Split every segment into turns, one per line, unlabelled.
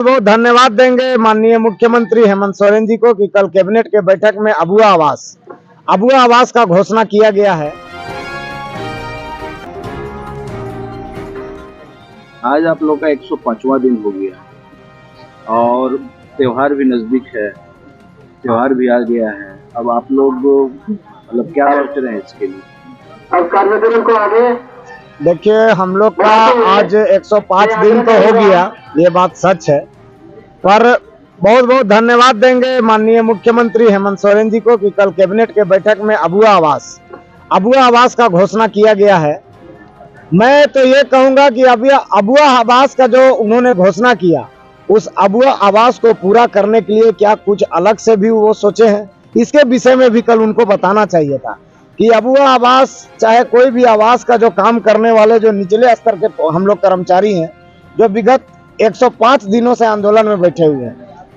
बहुत धन्यवाद देंगे माननीय मुख्यमंत्री हेमंत सोरेन जी को कि कल कैबिनेट के बैठक में अबुआ आवास का घोषणा किया गया है।
आज आप लोग का 105वां दिन हो गया और त्योहार भी नजदीक है, त्योहार भी आ गया है। अब आप लोग मतलब क्या सोच रहे हैं इसके लिए?
अब कार्यक्रम को आगे देखिए, हम लोग का आज 105 दिन तो हो गया, ये बात सच है, पर बहुत बहुत धन्यवाद देंगे माननीय मुख्यमंत्री हेमंत सोरेन जी को कि कल कैबिनेट के बैठक में अबुआ आवास का घोषणा किया गया है। मैं तो ये कहूंगा कि अबुआ आवास का जो उन्होंने घोषणा किया, उस अबुआ आवास को पूरा करने के लिए क्या कुछ अलग से भी वो सोचे हैं, इसके विषय में भी कल उनको बताना चाहिए था कि अबुआ आवास चाहे कोई भी आवास का जो काम करने वाले जो निचले स्तर के हम लोग कर्मचारी हैं, जो विगत 105 दिनों से आंदोलन में बैठे हुए हैं,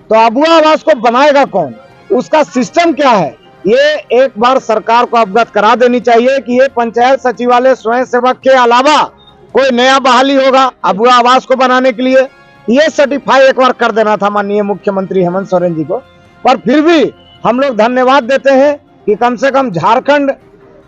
तो अबुआ आवास को बनाएगा कौन, उसका सिस्टम क्या है, ये एक बार सरकार को अवगत करा देनी चाहिए कि ये पंचायत सचिवालय स्वयं सेवक के अलावा कोई नया बहाली होगा अबुआ आवास को बनाने के लिए, ये सर्टिफाई एक बार कर देना था माननीय मुख्यमंत्री हेमंत सोरेन जी को। पर फिर भी हम लोग धन्यवाद देते हैं कि कम से कम झारखंड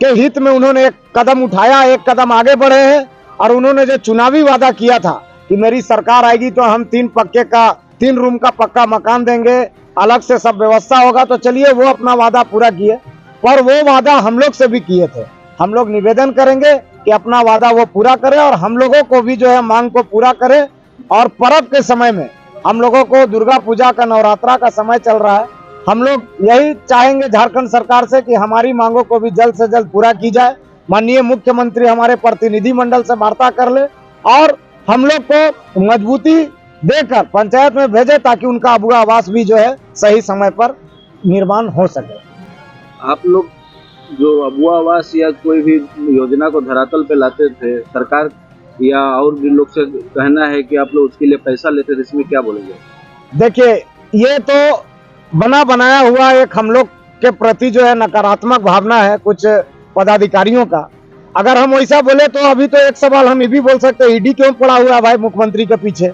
के हित में उन्होंने एक कदम उठाया, एक कदम आगे बढ़े हैं। और उन्होंने जो चुनावी वादा किया था कि मेरी सरकार आएगी तो हम 3 रूम का पक्का मकान देंगे, अलग से सब व्यवस्था होगा, तो चलिए वो अपना वादा पूरा किए। पर वो वादा हम लोग से भी किए थे, हम लोग निवेदन करेंगे कि अपना वादा वो पूरा करें और हम लोगों को भी जो है मांग को पूरा करें। और पर्व के समय में हम लोगों को दुर्गा पूजा का, नवरात्रा का समय चल रहा है, हम लोग यही चाहेंगे झारखंड सरकार से कि हमारी मांगों को भी जल्द से जल्द पूरा की जाए। माननीय मुख्यमंत्री हमारे प्रतिनिधि मंडल से वार्ता कर ले और हम लोग को मजबूती देकर पंचायत में भेजे ताकि उनका अबुआ आवास भी जो है सही समय पर निर्माण हो सके।
आप लोग जो अबुआ आवास या कोई भी योजना को धरातल पे लाते थे, सरकार या और भी लोग से कहना है कि आप लोग उसके लिए पैसा लेते थे, इसमें क्या बोलेंगे?
देखिए, ये तो बना बनाया हुआ एक हम लोग के प्रति जो है नकारात्मक भावना है कुछ पदाधिकारियों का। अगर हम वैसा बोले तो अभी तो एक सवाल हम ये भी बोल सकते हैं, ईडी क्यों पड़ा हुआ है भाई मुख्यमंत्री के पीछे,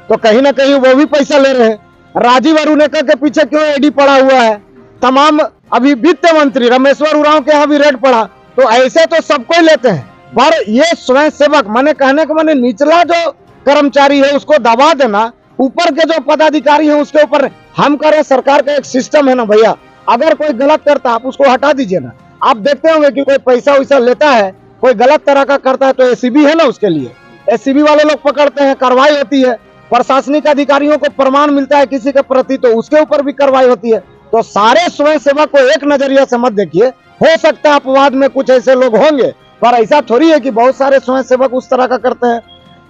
तो कहीं ना कहीं वो भी पैसा ले रहे हैं। राजीव अरुणेकर के पीछे क्यों ईडी पड़ा हुआ है, तमाम अभी वित्त मंत्री रामेश्वर उरांव के यहाँ भी रेड पड़ा, तो ऐसे तो सबको लेते हैं। पर ये स्वयं सेवक, मैंने कहने को मैंने निचला जो कर्मचारी है उसको दबा देना, ऊपर के जो पदाधिकारी है उसके ऊपर हम करें। सरकार का एक सिस्टम है ना भैया, अगर कोई गलत करता आप उसको हटा दीजिए ना। आप देखते होंगे कि कोई पैसा वैसा लेता है, कोई गलत तरह का करता है तो एसीबी है ना, उसके लिए एसीबी वाले लोग पकड़ते हैं, कार्रवाई होती है। प्रशासनिक अधिकारियों को प्रमाण मिलता है किसी के प्रति तो उसके ऊपर भी कार्रवाई होती है। तो सारे स्वयं सेवक को एक नजरिया से मत देखिए, हो सकता है अपवाद में कुछ ऐसे लोग होंगे, पर ऐसा थोड़ी है कि बहुत सारे स्वयं सेवक उस तरह का करते हैं।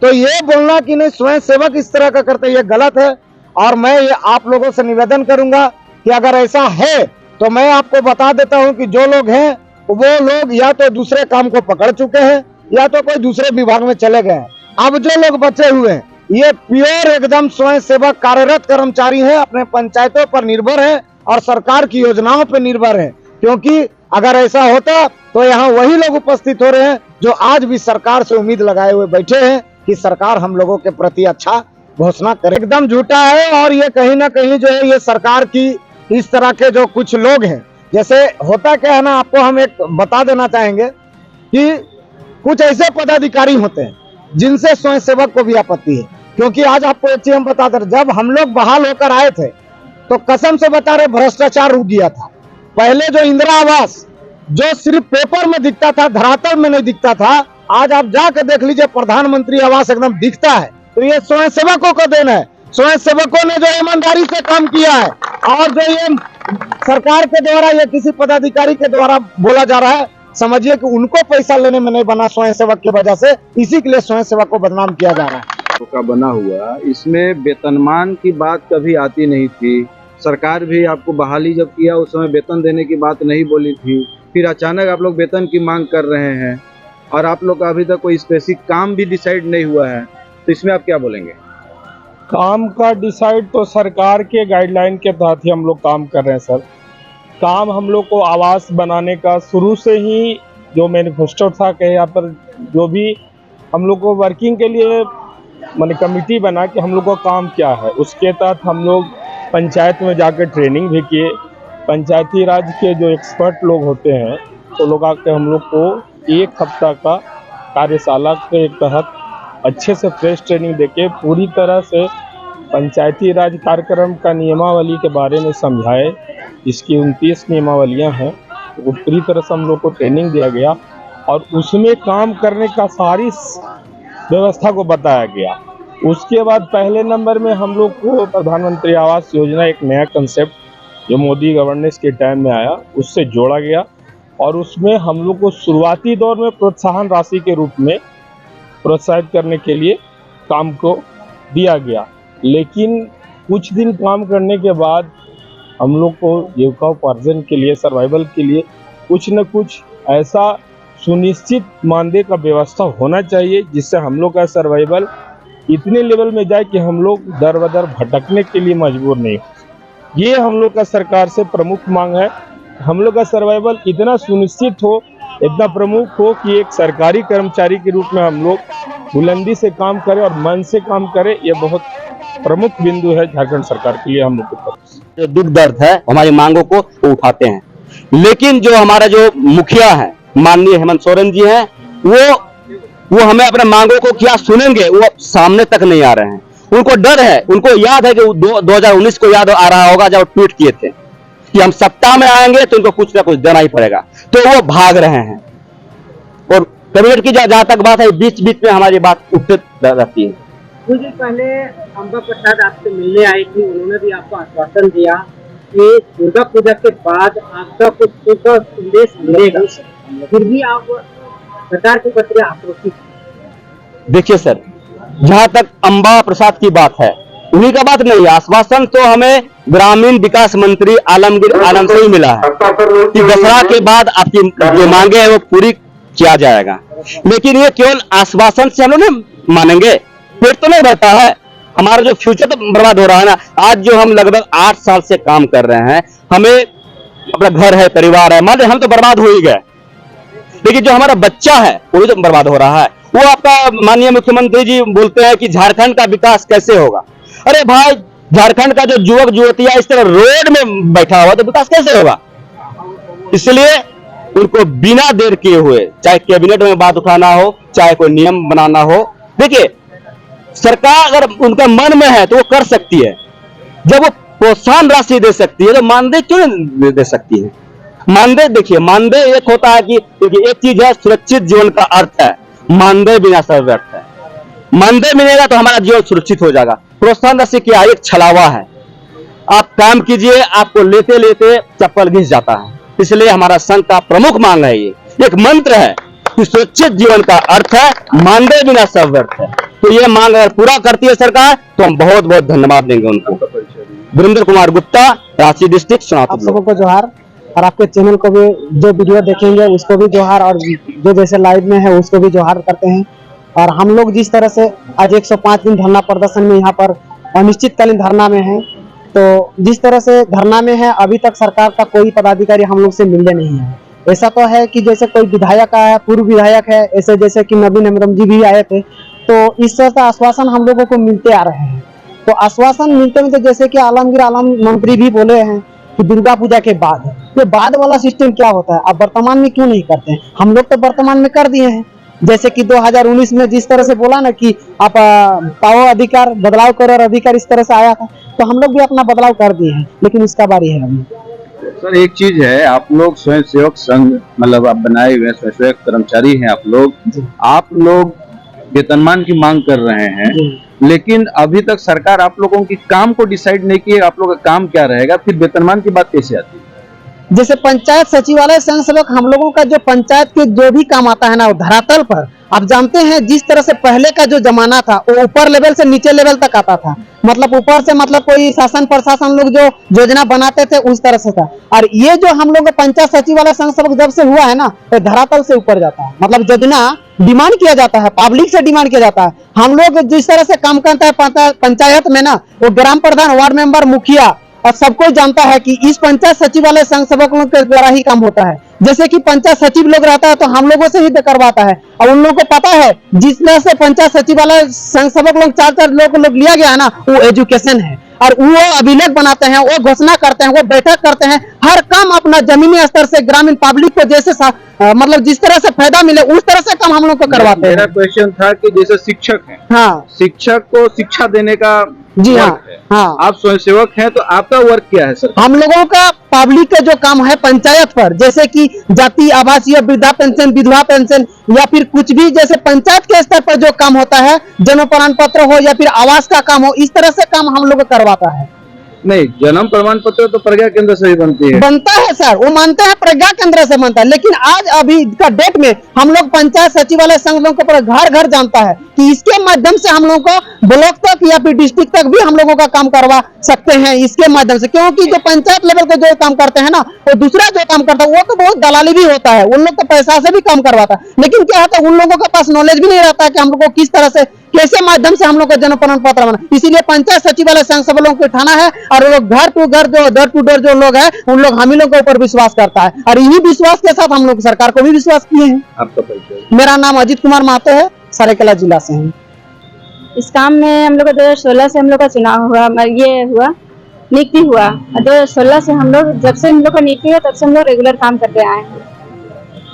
तो ये बोलना कि नहीं स्वयं सेवक इस तरह का करते हैं, ये गलत है। और मैं ये आप लोगों से निवेदन करूंगा कि अगर ऐसा है तो मैं आपको बता देता हूं कि जो लोग हैं वो लोग या तो दूसरे काम को पकड़ चुके हैं या तो कोई दूसरे विभाग में चले गए हैं। अब जो लोग बचे हुए हैं ये प्योर एकदम स्वयं सेवक कार्यरत कर्मचारी हैं, अपने पंचायतों पर निर्भर हैं और सरकार की योजनाओं पर निर्भर हैं। क्योंकि अगर ऐसा होता तो यहाँ वही लोग उपस्थित हो रहे हैं जो आज भी सरकार से उम्मीद लगाए हुए बैठे हैं कि सरकार हम लोगों के प्रति अच्छा घोषणा करे। एकदम झूठा है। और ये कहीं ना कहीं जो है ये सरकार की इस तरह के जो कुछ लोग हैं, जैसे होता क्या है ना, आपको हम एक बता देना चाहेंगे कि कुछ ऐसे पदाधिकारी होते हैं जिनसे स्वयं सेवक को भी आपत्ति है। क्योंकि आज आपको एक चीज हम बता दें, जब हम लोग बहाल होकर आए थे तो कसम से बता रहे भ्रष्टाचार रुक गया था। पहले जो इंदिरा आवास जो सिर्फ पेपर में दिखता था, धरातल में नहीं दिखता था, आज आप जाकर देख लीजिए प्रधानमंत्री आवास एकदम दिखता है। तो ये स्वयं सेवकों को देना है, स्वयं सेवकों ने जो ईमानदारी से काम किया है। और जो ये सरकार के द्वारा या किसी पदाधिकारी के द्वारा बोला जा रहा है, समझिए कि उनको पैसा लेने में नहीं बना स्वयं सेवक की वजह से, इसी के लिए स्वयं सेवक को बदनाम किया जा रहा है।
का बना हुआ, इसमें वेतनमान की बात कभी आती नहीं थी। सरकार भी आपको बहाली जब किया उस समय वेतन देने की बात नहीं बोली थी, फिर अचानक आप लोग वेतन की मांग कर रहे हैं और आप लोग का अभी तक कोई स्पेसिफिक काम भी डिसाइड नहीं हुआ है, तो इसमें आप क्या बोलेंगे?
काम का डिसाइड तो सरकार के गाइडलाइन के तहत ही हम लोग काम कर रहे हैं सर। काम हम लोग को आवास बनाने का शुरू से ही जो मैनिफेस्टो था, कहे यहाँ पर जो भी हम लोग को वर्किंग के लिए मैंने कमेटी बना कि हम लोग का काम क्या है। उसके तहत हम लोग पंचायत में जाकर ट्रेनिंग भी किए। पंचायती राज के जो एक्सपर्ट लोग होते हैं तो लोग आकर हम लोग को 1 हफ्ता का कार्यशाला के तहत अच्छे से फ्रेश ट्रेनिंग देके पूरी तरह से पंचायती राज कार्यक्रम का नियमावली के बारे में समझाए। इसकी 29 नियमावलियां हैं, वो पूरी तरह से हम लोग को ट्रेनिंग दिया गया और उसमें काम करने का सारी व्यवस्था को बताया गया। उसके बाद पहले नंबर में हम लोग को प्रधानमंत्री आवास योजना, एक नया कंसेप्ट जो मोदी गवर्नेंस के टाइम में आया, उससे जोड़ा गया और उसमें हम लोग को शुरुआती दौर में प्रोत्साहन राशि के रूप में प्रोत्साहित करने के लिए काम को दिया गया। लेकिन कुछ दिन काम करने के बाद हम लोग को जीविकोपार्जन के लिए, सर्वाइवल के लिए कुछ न कुछ ऐसा सुनिश्चित मानदेय का व्यवस्था होना चाहिए जिससे हम लोग का सर्वाइवल इतने लेवल में जाए कि हम लोग दर बदर भटकने के लिए मजबूर नहीं हो। ये हम लोग का सरकार से प्रमुख मांग है। हम लोग का सर्वाइवल इतना सुनिश्चित हो, इतना प्रमुख हो कि एक सरकारी कर्मचारी के रूप में हम लोग बुलंदी से काम करें और मन से काम करें। ये बहुत प्रमुख बिंदु है झारखंड सरकार के लिए। हम लोग को
जो दुख दर्द है हमारी मांगों को वो उठाते हैं, लेकिन जो हमारा जो मुखिया है माननीय हेमंत सोरेन जी हैं, वो हमें अपने मांगों को क्या सुनेंगे, वो सामने तक नहीं आ रहे हैं। उनको डर है, उनको याद है कि 2019 को याद आ रहा होगा जब ट्वीट किए थे कि हम सत्ता में आएंगे तो इनको कुछ ना कुछ देना ही पड़ेगा, तो वो भाग रहे हैं। और कैबिनेट की जहां तक बात है, बीच बीच में हमारी बात उठते रहती है।
कुछ दिन पहले अंबा प्रसाद आपसे मिलने आई थी, उन्होंने भी आपको आश्वासन दिया कि दुर्गा पूजा के बाद आपका कुछ सुख और संदेश मिलेगा, फिर भी आप सरकार के प्रति आक्रोशित।
देखिए सर, जहां तक अंबा प्रसाद की बात है, उन्हीं का बात नहीं है। आश्वासन तो हमें ग्रामीण विकास मंत्री आलमगीर आलम से ही मिला है कि दसरा के बाद आपकी जो मांगे हैं वो पूरी किया जाएगा। लेकिन ये केवल आश्वासन से हम लोग नहीं मानेंगे, फिर तो नहीं रहता है। हमारा जो फ्यूचर तो बर्बाद हो रहा है ना। आज जो हम लगभग 8 साल से काम कर रहे हैं, हमें अपना घर है, परिवार है, मान लीजिए हम तो बर्बाद हो ही गए, लेकिन जो हमारा बच्चा है वो भी तो बर्बाद हो रहा है। वो आपका माननीय मुख्यमंत्री जी बोलते हैं कि झारखंड का विकास कैसे होगा। अरे भाई, झारखंड का जो युवक युवतियां इस तरह रोड में बैठा हुआ तो विकास कैसे होगा। इसलिए उनको बिना देर किए हुए, चाहे कैबिनेट में बात उठाना हो, चाहे कोई नियम बनाना हो, देखिए सरकार अगर उनका मन में है तो वो कर सकती है। जब वो प्रोत्साहन राशि दे सकती है तो मानदेय क्यों नहीं दे सकती है। मानदेय देखिए, मानदेय एक होता है कि देखिए, एक चीज है सुरक्षित जीवन का अर्थ है, मानदेय बिना सब व्यर्थ है। मानदेय मिलेगा तो हमारा जीवन सुरक्षित हो जाएगा। प्रोत्साहन राशि क्या एक छलावा है, आप काम कीजिए, आपको लेते लेते चप्पल घिस जाता है। इसलिए हमारा संघ का प्रमुख मांग है, ये एक मंत्र है कि सुरक्षित जीवन का अर्थ है, मानदेय बिना सब व्यर्थ है। तो ये मांग अगर पूरा करती है सरकार तो हम बहुत बहुत धन्यवाद देंगे उनको। वीरेंद्र कुमार गुप्ता, रांची डिस्ट्रिक्ट सोनापुर।
आप सबको जोहार, और आपके चैनल को भी जो वीडियो देखेंगे उसको भी जोहार, और जो जैसे लाइव में है उसको भी जोहार करते हैं। और हम लोग जिस तरह से आज 105 दिन धरना प्रदर्शन में यहाँ पर अनिश्चितकालीन धरना में है, तो जिस तरह से धरना में है, अभी तक सरकार का कोई पदाधिकारी हम लोग से मिलने नहीं है। ऐसा तो है कि जैसे कोई विधायक है, पूर्व विधायक है, ऐसे जैसे कि नवीन हेम्ब्रम जी भी आए थे, तो इस तरह से आश्वासन हम लोगों को मिलते आ रहे हैं। तो आश्वासन मिलते मिलते जैसे कि आलमगीर आलम मंत्री भी बोले हैं कि दुर्गा पूजा के बाद, ये बाद वाला सिस्टम क्या होता है, आप वर्तमान में क्यों नहीं करते हैं। हम लोग तो वर्तमान में कर दिए हैं। जैसे कि 2019 में जिस तरह से बोला ना कि आप पाओ अधिकार, बदलाव करो और अधिकार, इस तरह से आया था, तो हम लोग भी अपना बदलाव कर दिए हैं, लेकिन इसका बारी है अभी।
सर एक चीज है, आप लोग स्वयं सेवक संघ मतलब आप बनाए हुए स्वयं सेवक कर्मचारी हैं, आप लोग वेतनमान की मांग कर रहे हैं, लेकिन अभी तक सरकार आप लोगों की काम को डिसाइड नहीं की है, आप लोगों का काम क्या रहेगा, फिर वेतनमान की बात कैसे आती है।
जैसे पंचायत सचिवालय संघ सेवक हम लोगों का जो पंचायत के जो भी काम आता है ना, वो धरातल पर आप जानते हैं जिस तरह से पहले का जो जमाना था वो ऊपर लेवल से नीचे लेवल तक आता था। मतलब ऊपर से मतलब कोई शासन प्रशासन लोग जो योजना बनाते थे उस तरह से था। और ये जो हम लोग पंचायत सचिवालय संघ सेवक जब से हुआ है ना, तो धरातल से ऊपर जाता है। मतलब योजना डिमांड किया जाता है, पब्लिक से डिमांड किया जाता है। हम लोग जिस तरह से काम करता है पंचायत में ना, वो ग्राम प्रधान, वार्ड मेंबर, मुखिया और सबको जानता है कि इस पंचायत सचिवालय संघ सेवकों के द्वारा ही काम होता है। जैसे कि पंचायत सचिव लोग रहता है तो हम लोगों से ही करवाता है, और उन लोगों को पता है जिस तरह से पंचायत सचिवालय संघ सेवक लोग 4-4 लोग लिया गया है ना, वो एजुकेशन है, और वो अभिलेख बनाते हैं, वो घोषणा करते हैं, वो बैठक करते हैं, हर काम अपना जमीनी स्तर से ग्रामीण पब्लिक को जैसे मतलब जिस तरह से फायदा मिले उस तरह से काम हम लोग को करवाते
मेरा
हैं।
क्वेश्चन था कि जैसे शिक्षक हैं,
हाँ
शिक्षक को शिक्षा देने का
जी हाँ
वर्क है।
हाँ,
आप स्वयंसेवक हैं तो आपका वर्क क्या है सर?
हम लोगों का पब्लिक का जो काम है पंचायत पर, जैसे कि जाति आवासीय वृद्धा पेंशन विधवा पेंशन या फिर कुछ भी जैसे पंचायत के स्तर पर जो काम होता है, जन्म प्रमाण पत्र हो या फिर आवास का काम हो, इस तरह से काम हम लोग करवाता है।
नहीं, जन्म प्रमाण पत्र तो प्रज्ञा केंद्र से ही बनती है।
बनता है सर, वो मानते हैं प्रज्ञा केंद्र से बनता है, लेकिन आज अभी का डेट में हम लोग पंचायत सचिवालय संघ लोगों को घर घर जानता है कि इसके माध्यम से हम लोगों को ब्लॉक तक या फिर डिस्ट्रिक्ट तक भी हम लोगों का काम करवा सकते हैं इसके माध्यम से, क्योंकि जो पंचायत लेवल का जो काम करते हैं ना, वो दूसरा जो काम करता है वो तो बहुत दलाली भी होता है, उन लोग तो पैसा से भी काम करवाता है, लेकिन क्या होता है उन लोगों के पास नॉलेज भी नहीं रहता है कि हम लोग को किस तरह से कैसे माध्यम से हम लोग को जन्म प्रमाण पत्र बना। इसीलिए पंचायत सचिवालय संघ सब लोगों को उठाना है, और वो लोग घर टू घर जो डोर टू डोर जो लोग हैं उन लोग हम ही लोग के ऊपर विश्वास करता है, और इन्हीं विश्वास के साथ हम लोग सरकार को भी विश्वास किए हैं।
आपका परिचय?
मेरा नाम अजीत कुमार महतो है, सरायकेला जिला से है।
इस काम में हम लोग का 2016 से हम लोग का चुनाव हुआ, ये हुआ नियुक्ति हुआ, 2016 से हम लोग जब से हम लोग का नियुक्ति हुआ तब से हम लोग रेगुलर काम करते आए हैं।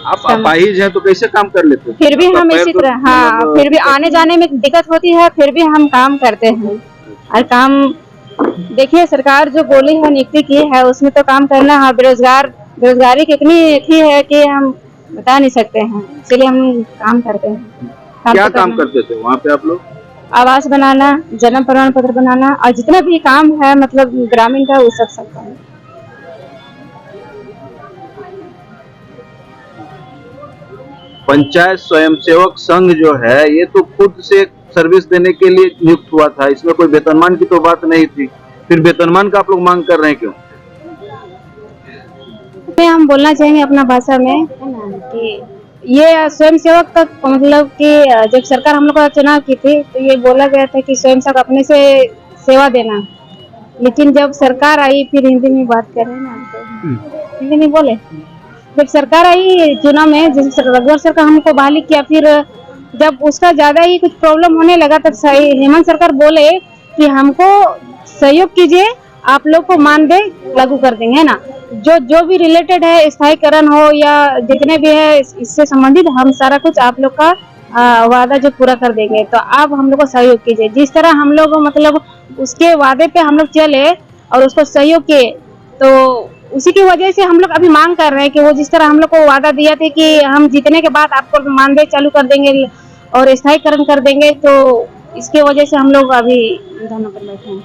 आप अपाहिज हैं तो कैसे काम कर लेते हैं?
फिर भी हम इसी तरह, हाँ, फिर भी आने जाने में दिक्कत होती है, फिर भी हम काम करते हैं। और काम देखिए, सरकार जो बोली है नियुक्ति की है उसमें तो काम करना है। बेरोजगारी कितनी थी है कि हम बता नहीं सकते हैं, इसलिए हम काम करते हैं।
क्या काम करते थे वहाँ पे आप लोग?
आवास बनाना, जन्म प्रमाण पत्र बनाना, और जितना भी काम है मतलब ग्रामीण का वो सब काम।
पंचायत स्वयंसेवक संघ जो है ये तो खुद से सर्विस देने के लिए नियुक्त हुआ था, इसमें कोई वेतनमान की तो बात नहीं थी, फिर वेतनमान का आप लोग मांग कर रहे हैं क्यों?
हम बोलना चाहेंगे अपना भाषा में, है ना, कि ये स्वयंसेवक तक मतलब कि जब सरकार हम लोग का चुनाव की थी तो ये बोला गया था कि स्वयंसेवक अपने से सेवा देना, लेकिन जब सरकार आई, फिर हिंदी में बात कर रहे हैं ना, तो हिंदी में बोले, जब सरकार आई चुनाव में, जब रघुवर सर का हमको बहाली किया, फिर जब उसका ज्यादा ही कुछ प्रॉब्लम होने लगा तब हेमंत सरकार बोले कि हमको सहयोग कीजिए, आप लोग को मानदेय लागू कर देंगे, है ना, जो भी रिलेटेड है स्थायीकरण हो या जितने भी है इससे संबंधित हम सारा कुछ आप लोग का वादा जो पूरा कर देंगे, तो आप हम लोग को सहयोग कीजिए। जिस तरह हम लोग मतलब उसके वादे पे हम लोग चले और उसको सहयोग किए, तो उसी की वजह से हम लोग अभी मांग कर रहे हैं कि वो जिस तरह हम लोग को वादा दिया था कि हम जीतने के बाद आपको मानदेय चालू कर देंगे और स्थायीकरण कर देंगे, तो इसके वजह से हम लोग अभी धरना पर बैठे हैं।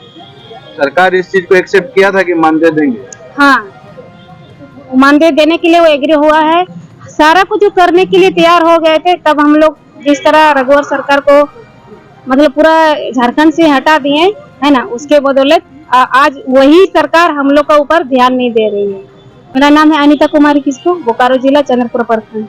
सरकार इस चीज को एक्सेप्ट किया था कि मानदेय देंगे?
हाँ, मानदेय देने के लिए वो एग्री हुआ है, सारा कुछ करने के लिए तैयार हो गए थे। तब हम लोग जिस तरह रघुवर सरकार को मतलब पूरा झारखंड से हटा दिए, है ना, उसके बदौलत आज वही सरकार हम लोग का ऊपर ध्यान नहीं दे रही है। मेरा नाम है अनीता कुमारी किस्को, बोकारो जिला, चंद्रपुर प्रखंड।